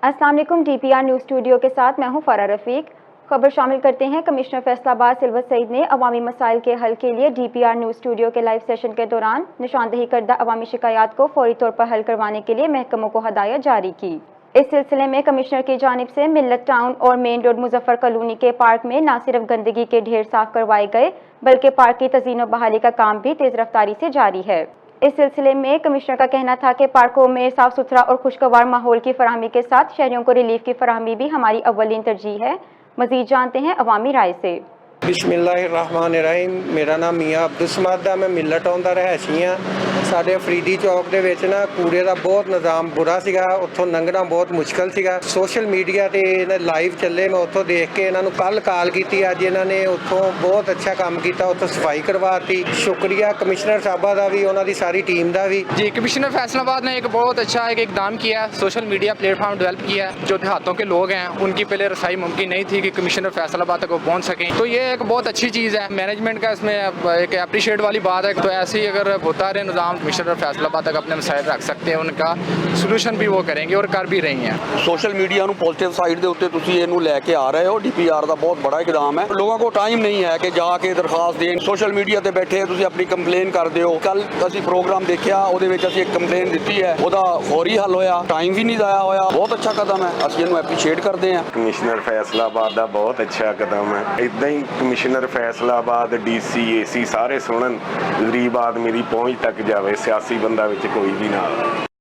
अस्सलाम वालेकुम। DPR news studio के साथ मैं हूं फरा रफ़ीक। खबर शामिल करते हैं। कमिश्नर फैसलाबाद सिल्वर सईद ने अवामी मसाइल के हल के लिए DPR न्यूज़ स्टूडियो के लाइव सेशन के दौरान निशानदेही करदा अवामी शिकायत को फौरी तौर पर हल करवाने के लिए महकमों को हदायत जारी की। इस सिलसिले में कमिश्नर की जानिब से मिल्लत टाउन और मेन रोड मुजफ्फर कॉलोनी के पार्क में न सिर्फ गंदगी के ढेर साफ करवाए गए बल्कि पार्क की तज़ीन व बहाली का काम भी तेज़ रफ्तारी से जारी है। इस सिलसिले में कमिश्नर का कहना था कि पार्कों में साफ सुथरा और खुशगवार माहौल की फराहमी के साथ शहरियों को रिलीफ की फराहमी भी हमारी अव्वलीन तरजीह है। मज़ीद जानते हैं अवामी राय से। बिस्मिल्लाहिर्रहमानिर्रहीम। मेरा नाम मियाँ अब्दुल समद है। मैं मिल्लत टाउन का रहसी हाँ। साढ़े अफरीदी चौक के विच ना कूड़े का बहुत निज़ाम बुरा सीगा, उत्थों लंघना बहुत मुश्किल सीगा। सोशल मीडिया ते लाइव चले, मैं उत्थों देख के इन्हों कल कॉल की, अज इन्होंने उत्थों बहुत अच्छा काम किया, उत्थों सफाई करवाती। शुक्रिया कमिश्नर साहबा का भी, उन्होंने सारी टीम का भी। जी, कमिश्नर फैसलाबाद ने एक बहुत अच्छा एक इकदाम किया है, सोशल मीडिया प्लेटफॉर्म डेवलप किया है। जो देहातों के लोग हैं उनकी पहले रसाई मुमकिन नहीं थी कि कमिश्नर फैसलाबाद तक वो पहुँच सकें, तो ये एक बहुत अच्छी चीज़ है। मैनेजमेंट का इसमें एक अप्रिशिएट वाली बात है। तो ऐसे ही अगर होता रहे निज़ाम, कमिश्नर फैसलाबाद तक अपने मसाइल रख सकते हैं, उनका सोल्यूशन भी वो करेंगे और कर भी रही हैं। सोशल मीडिया ਨੂੰ ਪੋਜ਼ਿਟਿਵ ਸਾਈਡ ਦੇ ਉੱਤੇ ਤੁਸੀਂ ਇਹਨੂੰ ਲੈ ਕੇ ਆ ਰਹੇ ਹੋ। DPR ਦਾ ਬਹੁਤ ਬੜਾ ਇਕਦਾਮ ਹੈ। ਲੋਕਾਂ ਕੋਲ ਟਾਈਮ ਨਹੀਂ ਹੈ ਕਿ ਜਾ ਕੇ ਦਰਖਾਸਤ ਦੇਣ, ਸੋਸ਼ਲ ਮੀਡੀਆ ਤੇ ਬੈਠੇ ਤੁਸੀਂ ਆਪਣੀ ਕੰਪਲੇਨ ਕਰਦੇ ਹੋ। ਕੱਲ ਅਸੀਂ ਪ੍ਰੋਗਰਾਮ ਦੇਖਿਆ, ਉਹਦੇ ਵਿੱਚ ਅਸੀਂ ਇੱਕ ਕੰਪਲੇਨ ਦਿੱਤੀ ਹੈ, ਉਹਦਾ ਫੌਰੀ ਹੱਲ ਹੋਇਆ, ਟਾਈਮ ਵੀ ਨਹੀਂ ਜ਼ਾਇਆ ਹੋਇਆ। ਬਹੁਤ ਅੱਛਾ ਕਦਮ ਹੈ, ਅਸੀਂ ਇਹਨੂੰ ਐਪਰੀਸ਼ੀਏਟ ਕਰਦੇ ਹਾਂ। कमिश्नर फैसलाबाद का बहुत अच्छा कदम है। इदा ही कमिश्नर फैसलाबाद DC AC सारे सुनन, गरीब आदमी की पहुँच तक जाए, सियासी बंदा विच कोई भी ना आवे।